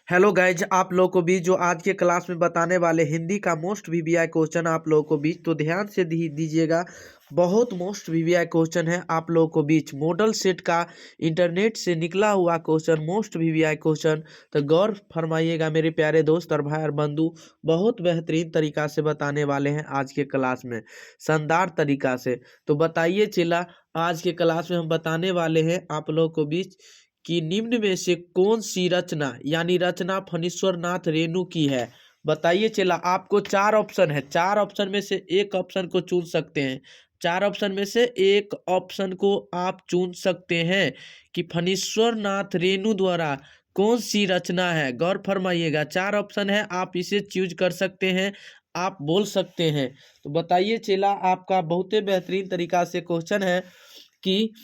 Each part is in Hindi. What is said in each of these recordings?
हेलो गाइज, आप लोगों को भी जो आज के क्लास में बताने वाले हिंदी का मोस्ट वीवीआई क्वेश्चन आप लोगों को बीच तो ध्यान से दीजिएगा। बहुत मोस्ट वीवीआई क्वेश्चन है आप लोगों को बीच मॉडल सेट का इंटरनेट से निकला हुआ क्वेश्चन मोस्ट वीवीआई क्वेश्चन। तो गौर फरमाइएगा मेरे प्यारे दोस्त और भाई और बंधु, बहुत बेहतरीन तरीका से बताने वाले हैं आज के क्लास में, शानदार तरीका से। तो बताइए चिल्ला, आज के क्लास में हम बताने वाले हैं आप लोगों को बीच कि निम्न में से कौन सी रचना यानी रचना फणीश्वर नाथ रेणु की है। बताइए चला, आपको चार ऑप्शन है, चार ऑप्शन में से एक ऑप्शन को चुन सकते हैं। चार ऑप्शन में से एक ऑप्शन को आप चुन सकते हैं कि फणीश्वर नाथ रेणु द्वारा कौन सी रचना है। गौर फरमाइएगा, चार ऑप्शन है, आप इसे चूज कर सकते हैं, आप बोल सकते हैं। तो बताइए चला, आपका बहुत ही बेहतरीन तरीका से क्वेश्चन है कि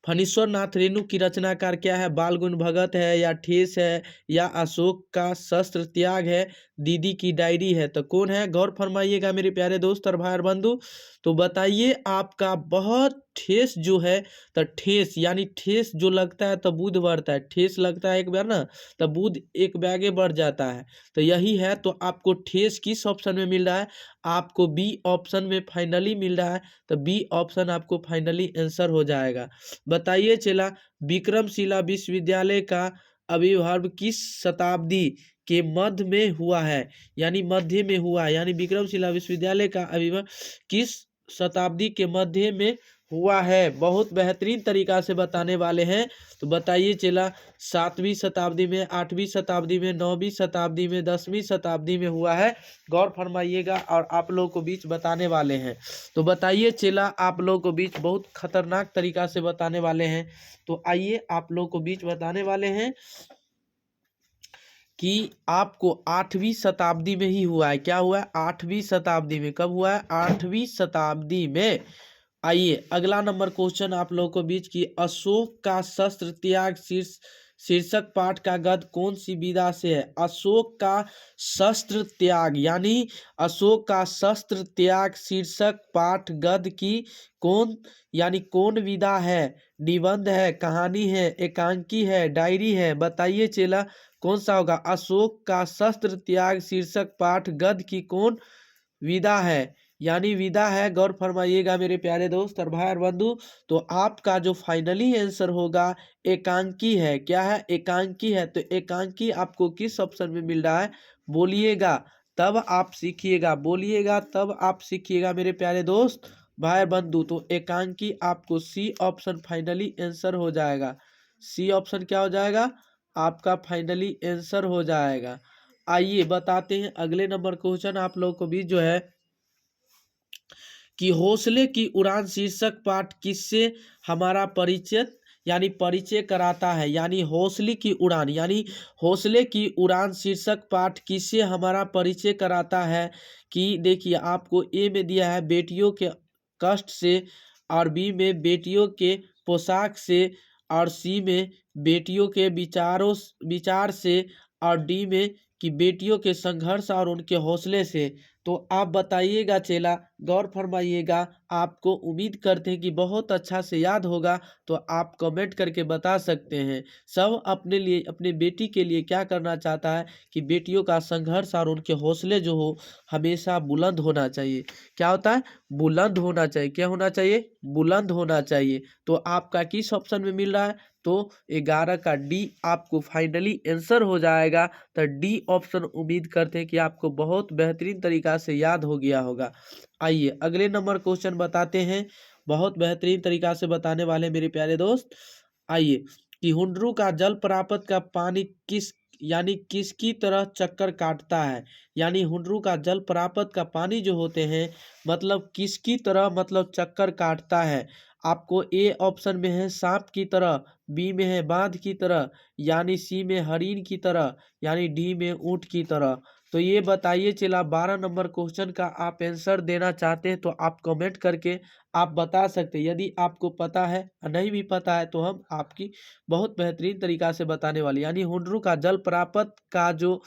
फणीश्वर नाथ रेणु की रचनाकार क्या है। बाल गुण भगत है, या ठेस है, या अशोक का शस्त्र त्याग है, दीदी की डायरी है। तो कौन है, गौर फरमाइएगा मेरे प्यारे दोस्त और भाई और बंधु। तो बताइए आपका बहुत ठेस जो है, तो ठेस यानी ठेस जो लगता है तो बुध बढ़ता है, ठेस लगता है एक बार ना तो बुध एक बैगे बढ़ जाता है। तो यही है, तो आपको ठेस किस ऑप्शन में मिल रहा है, आपको बी ऑप्शन में फाइनली मिल रहा है। तो बी ऑप्शन आपको फाइनली आंसर हो जाएगा। बताइए चला, विक्रमशिला विश्वविद्यालय का आविर्भाव किस शताब्दी के मध्य में हुआ है, यानी मध्य में हुआ है, यानी विक्रमशिला विश्वविद्यालय का आविर्भाव किस शताब्दी के मध्य में हुआ है। बहुत बेहतरीन तरीका से बताने वाले हैं। तो बताइए चला, 7वीं शताब्दी में, 8वीं शताब्दी में, 9वीं शताब्दी में, 10वीं शताब्दी में हुआ है। गौर फरमाइएगा और आप लोगों को बीच बताने वाले हैं। तो बताइए चेला, आप लोगों को बीच बहुत खतरनाक तरीका से बताने वाले हैं। तो आइए आप लोगों को बीच बताने वाले हैं कि आपको 8वीं शताब्दी में ही हुआ है। क्या हुआ है, 8वीं शताब्दी में। कब हुआ है, 8वीं शताब्दी में। आइए अगला नंबर क्वेश्चन आप लोगों को बीच की, अशोक का शस्त्र त्याग शीर्षक पाठ का गद्य कौन सी विधा से है। अशोक का शस्त्र त्याग यानी अशोक का शस्त्र त्याग शीर्षक पाठ गद्य की कौन यानी कौन विधा है। निबंध है, कहानी है, एकांकी है, डायरी है। बताइए चेला, कौन सा होगा। अशोक का शस्त्र त्याग शीर्षक पाठ गद्य की कौन विधा है, यानी विधा है। गौर फरमाइएगा मेरे प्यारे दोस्त और भाई और बंधु। तो आपका जो फाइनली आंसर होगा एकांकी है। क्या है, एकांकी है। तो एकांकी आपको किस ऑप्शन में मिल रहा है, बोलिएगा तब आप सीखिएगा, बोलिएगा तब आप सीखिएगा मेरे प्यारे दोस्त भाई और बंधु। तो एकांकी आपको सी ऑप्शन फाइनली आंसर हो जाएगा। सी ऑप्शन क्या हो जाएगा, आपका फाइनली आंसर हो जाएगा। आइए बताते हैं अगले नंबर क्वेश्चन आप लोगों को भी जो है कि हौसले की उड़ान शीर्षक पाठ किससे हमारा परिचय यानी परिचय कराता है। यानी हौसले की उड़ान यानी हौसले की उड़ान शीर्षक पाठ किससे हमारा परिचय कराता है। कि देखिए, आपको ए में दिया है बेटियों के कष्ट से, और बी में बेटियों के पोशाक से, और सी में बेटियों के विचार से, और डी में कि बेटियों के संघर्ष और उनके हौसले से। तो आप बताइएगा चेला, गौर फरमाइएगा। आपको उम्मीद करते हैं कि बहुत अच्छा से याद होगा। तो आप कमेंट करके बता सकते हैं। सब अपने लिए, अपने बेटी के लिए क्या करना चाहता है कि बेटियों का संघर्ष और उनके हौसले जो हो हमेशा बुलंद होना चाहिए। क्या होता है, बुलंद होना चाहिए। क्या होना चाहिए, बुलंद होना चाहिए। तो आपका किस ऑप्शन में मिल रहा है, तो 11 का डी आपको फाइनली आंसर हो जाएगा। तो डी ऑप्शन उम्मीद करते हैं कि आपको बहुत बेहतरीन तरीका से याद हो गया होगा। आइए अगले नंबर क्वेश्चन बताते हैं, बहुत बेहतरीन तरीका से बताने वाले मेरे प्यारे दोस्त। आइए कि हुंडरू का जल प्राप्त का पानी किस यानी किसकी तरह चक्कर काटता है। यानी हुंडरू का जल प्राप्त का पानी जो होते हैं मतलब किसकी तरह मतलब चक्कर काटता है। आपको ए ऑप्शन में है सांप की तरह, बी में है बांध की तरह, यानी सी में हरिण की तरह, यानी डी में ऊंट की तरह। तो ये बताइए चला, 12 नंबर क्वेश्चन का आप आंसर देना चाहते हैं तो आप कमेंट करके आप बता सकते हैं। यदि आपको पता है और नहीं भी पता है तो हम आपकी बहुत बेहतरीन तरीका से बताने वाले, यानी हुंडरू का जल प्राप्त का जो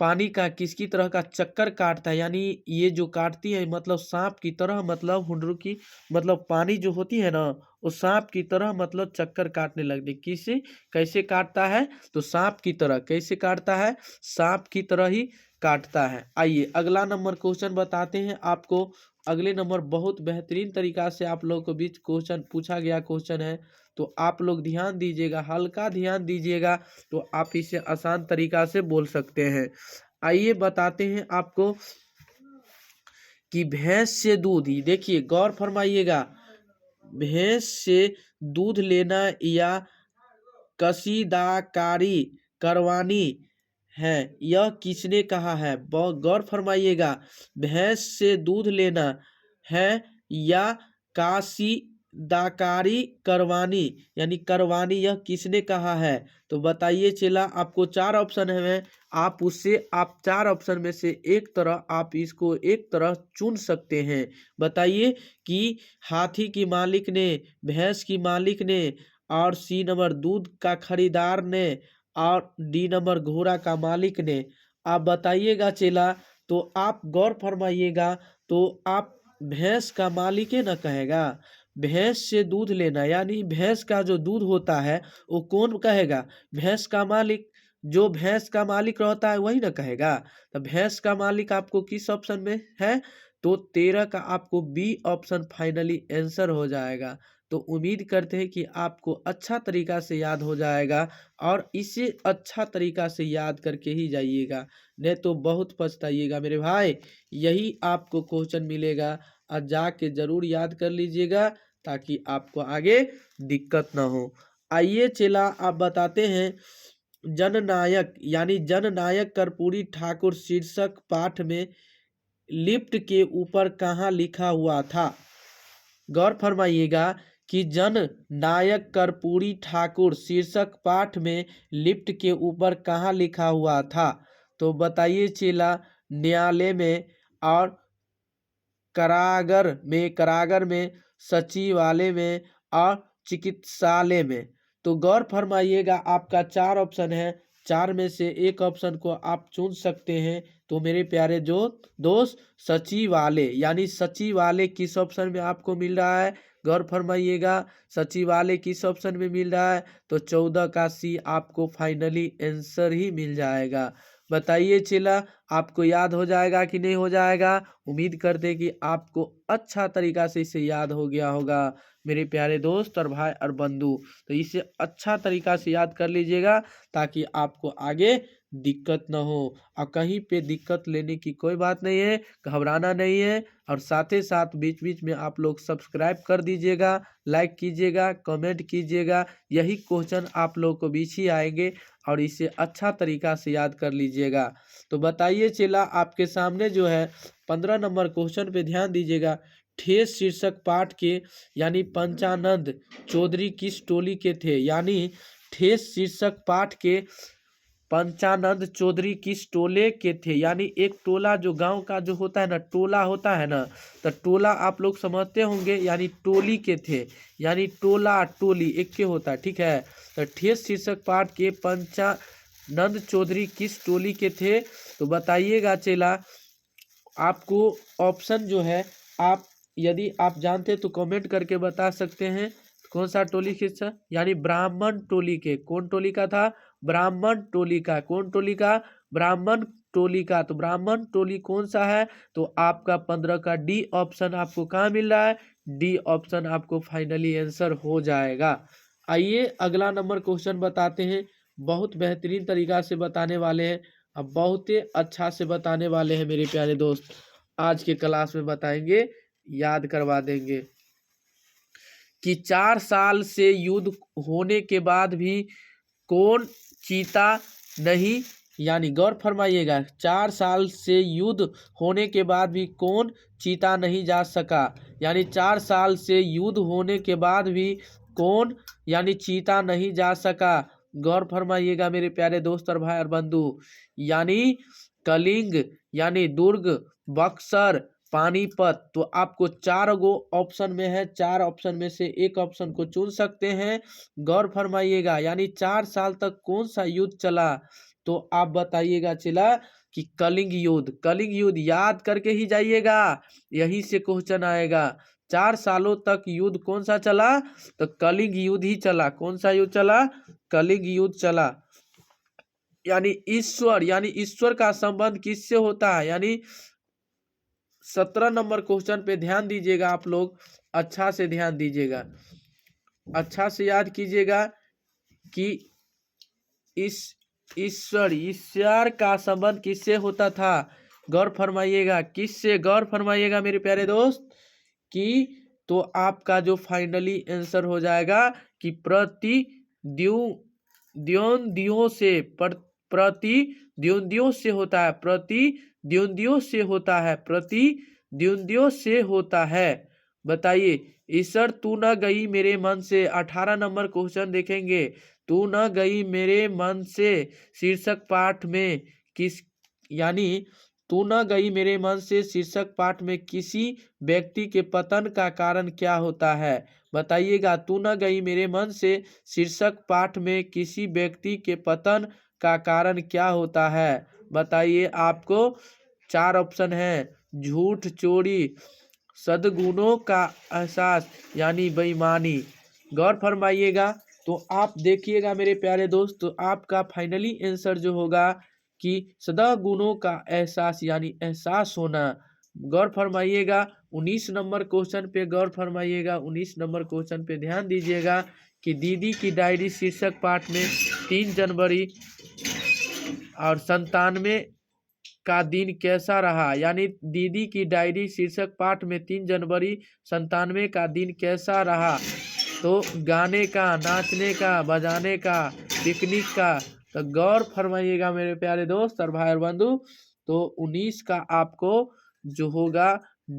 पानी का किसकी तरह का चक्कर काटता है, यानी ये जो काटती है मतलब सांप की तरह, मतलब हुंडरू की, मतलब पानी जो होती है ना वो सांप की तरह मतलब चक्कर काटने लगती। किसे कैसे काटता है, तो सांप की तरह। कैसे काटता है, सांप की तरह ही काटता है। आइए अगला नंबर क्वेश्चन बताते हैं आपको। अगले नंबर बहुत बेहतरीन तरीका से आप लोगों को बीच क्वेश्चन पूछा गया क्वेश्चन है, तो आप लोग ध्यान दीजिएगा, हल्का ध्यान दीजिएगा, तो आप इसे आसान तरीका से बोल सकते हैं। आइए बताते हैं आपको कि भैंस से दूध, ही देखिए गौर फरमाइएगा, भैंस से दूध लेना या कसीदाकारी करवानी है, यह किसने कहा है। गौर फरमाइएगा, भैंस से दूध लेना है या कासीदाकारी करवानी, यानी करवानी, यह किसने कहा है। तो बताइए चला, आपको चार ऑप्शन है, आप चार ऑप्शन में से एक तरह, आप इसको एक तरह चुन सकते हैं। बताइए कि हाथी की मालिक ने, भैंस की मालिक ने, और सी नंबर दूध का खरीदार ने, और डी नंबर घोड़ा का मालिक ने। आप बताइएगा चेला, तो आप गौर फरमाइएगा, तो आप भैंस का मालिक है ना कहेगा। भैंस से दूध लेना यानी भैंस का जो दूध होता है वो कौन कहेगा, भैंस का मालिक। जो भैंस का मालिक रहता है वही ना कहेगा। तो भैंस का मालिक आपको किस ऑप्शन में है, तो 13 का आपको बी ऑप्शन फाइनली आंसर हो जाएगा। तो उम्मीद करते हैं कि आपको अच्छा तरीका से याद हो जाएगा, और इसे अच्छा तरीका से याद करके ही जाइएगा, नहीं तो बहुत पछताइएगा मेरे भाई। यही आपको क्वेश्चन मिलेगा, और जाके जरूर याद कर लीजिएगा, ताकि आपको आगे दिक्कत ना हो। आइए चला आप बताते हैं, जननायक यानी जननायक कर्पूरी ठाकुर शीर्षक पाठ में लिफ्ट के ऊपर कहाँ लिखा हुआ था। गौर फरमाइएगा कि जन नायक कर्पूरी ठाकुर शीर्षक पाठ में लिफ्ट के ऊपर कहाँ लिखा हुआ था। तो बताइए चेला, न्यायालय में, और कारागर में, सचिवालय में, और चिकित्सालय में। तो गौर फरमाइएगा, आपका चार ऑप्शन है, चार में से एक ऑप्शन को आप चुन सकते हैं। तो मेरे प्यारे जो दोस्त, सचिवालय, यानी सचिवालय किस ऑप्शन में आपको मिल रहा है, गौर फरमाइएगा, सचिवालय किस ऑप्शन में मिल रहा है, तो 14 का सी आपको फाइनली आंसर ही मिल जाएगा। बताइए चला, आपको याद हो जाएगा कि नहीं हो जाएगा। उम्मीद करते कि आपको अच्छा तरीका से इसे याद हो गया होगा मेरे प्यारे दोस्त और भाई और बंधु। तो इसे अच्छा तरीका से याद कर लीजिएगा, ताकि आपको आगे दिक्कत ना हो। और कहीं पे दिक्कत लेने की कोई बात नहीं है, घबराना नहीं है। और साथ ही साथ बीच बीच में आप लोग सब्सक्राइब कर दीजिएगा, लाइक कीजिएगा, कमेंट कीजिएगा। यही क्वेश्चन आप लोग को बीच ही आएंगे, और इसे अच्छा तरीका से याद कर लीजिएगा। तो बताइए चला, आपके सामने जो है 15 नंबर क्वेश्चन पे ध्यान दीजिएगा। ठेस शीर्षक पाठ के यानी पंचानंद चौधरी किस टोली के थे, यानी ठेस शीर्षक पाठ के पंचानंद चौधरी किस टोले के थे। यानी एक टोला, जो गांव का जो होता है ना, टोला होता है ना, तो टोला आप लोग समझते होंगे, यानी टोली के थे, यानी टोला टोली एक के होता है, ठीक है। तो ठेस शीर्षक पाठ के पंचानंद चौधरी किस टोली के थे। तो बताइएगा चेला, आपको ऑप्शन जो है, आप यदि आप जानते हैं तो कमेंट करके बता सकते हैं कौन सा टोली किसका, यानी ब्राह्मण टोली के। कौन टोली का था, ब्राह्मण टोली का। कौन टोली का, ब्राह्मण टोली का। तो ब्राह्मण टोली कौन सा है, तो आपका 15 का डी ऑप्शन आपको कहाँ मिल रहा है, डी ऑप्शन आपको फाइनली आंसर हो जाएगा। आइए अगला नंबर क्वेश्चन बताते हैं, बहुत बेहतरीन तरीका से बताने वाले हैं, अब बहुत ही अच्छा से बताने वाले हैं मेरे प्यारे दोस्त। आज के क्लास में बताएंगे, याद करवा देंगे कि 4 साल से युद्ध होने के बाद भी कौन चीता नहीं, यानी गौर फरमाइएगा, 4 साल से युद्ध होने के बाद भी कौन चीता नहीं जा सका। यानी 4 साल से युद्ध होने के बाद भी कौन, यानी चीता नहीं जा सका। गौर फरमाइएगा मेरे प्यारे दोस्त और भाई और बंधु, यानी कलिंग, यानी दुर्ग, बक्सर, पानीपत। तो आपको 4 गो ऑप्शन में है, 4 ऑप्शन में से एक ऑप्शन को चुन सकते हैं। गौर फरमाइएगा, यानी 4 साल तक कौन सा युद्ध चला, तो आप बताइएगा चला कि कलिंग युद्ध। कलिंग युद्ध याद करके ही जाइएगा, यही से क्वेश्चन आएगा। 4 सालों तक युद्ध कौन सा चला, तो कलिंग युद्ध ही चला। कौन सा युद्ध चला, कलिंग युद्ध चला। यानी ईश्वर का संबंध किससे होता है, यानी 17 नंबर क्वेश्चन पे ध्यान दीजिएगा आप लोग, अच्छा से ध्यान दीजिएगा, अच्छा से याद कीजिएगा कि इस ईश्वर का संबंध किससे होता था। गौर फरमाइएगा, किससे, गौर फरमाइएगा मेरे प्यारे दोस्त कि तो आपका जो फाइनली आंसर हो जाएगा कि द्योंद्यों से, प्रतिद्वंद्वियों से होता है, प्रतिद्वंद्वियों से होता है, प्रतिद्वंद्वियों से होता है। बताइए, ईश्वर तू न गई मेरे मन से। 18 नंबर क्वेश्चन देखेंगे, तू न गई मेरे मन से शीर्षक पाठ में किस, यानी तू न गई मेरे मन से शीर्षक पाठ में किसी व्यक्ति के पतन का कारण क्या होता है। बताइएगा, तू न गई मेरे मन से शीर्षक पाठ में किसी व्यक्ति के पतन का कारण क्या होता है। बताइए, आपको 4 ऑप्शन है, झूठ, चोरी, सद्गुणों का एहसास, यानी बेईमानी। गौर फरमाइएगा, तो आप देखिएगा मेरे प्यारे दोस्त, तो आपका फाइनली आंसर जो होगा कि सद्गुणों का एहसास, यानी एहसास होना। गौर फरमाइएगा 19 नंबर क्वेश्चन पे, गौर फरमाइएगा 19 नंबर क्वेश्चन पे ध्यान दीजिएगा कि दीदी की डायरी शीर्षक पाठ में 3 जनवरी और 97 का दिन कैसा रहा। यानी दीदी की डायरी शीर्षक पाठ में 3 जनवरी 97 का दिन कैसा रहा, तो गाने का, नाचने का, बजाने का, पिकनिक का। तो गौर फरमाइएगा मेरे प्यारे दोस्त और भाई और बंधु, तो 19 का आपको जो होगा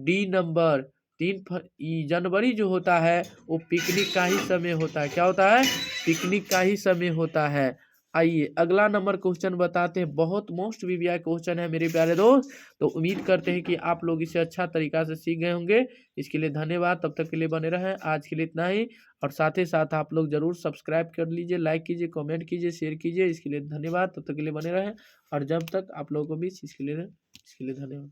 डी नंबर, 3 जनवरी जो होता है वो पिकनिक का ही समय होता है। क्या होता है, पिकनिक का ही समय होता है। आइए अगला नंबर क्वेश्चन बताते हैं, बहुत मोस्ट वीवीआई क्वेश्चन है मेरे प्यारे दोस्त। तो उम्मीद करते हैं कि आप लोग इसे अच्छा तरीका से सीख गए होंगे। इसके लिए धन्यवाद, तब तक के लिए बने रहें। आज के लिए इतना ही, और साथ ही साथ आप लोग जरूर सब्सक्राइब कर लीजिए, लाइक कीजिए, कमेंट कीजिए, शेयर कीजिए। इसके लिए धन्यवाद, तब तक के लिए बने रहें। और जब तक आप लोगों को भी इसके लिए धन्यवाद।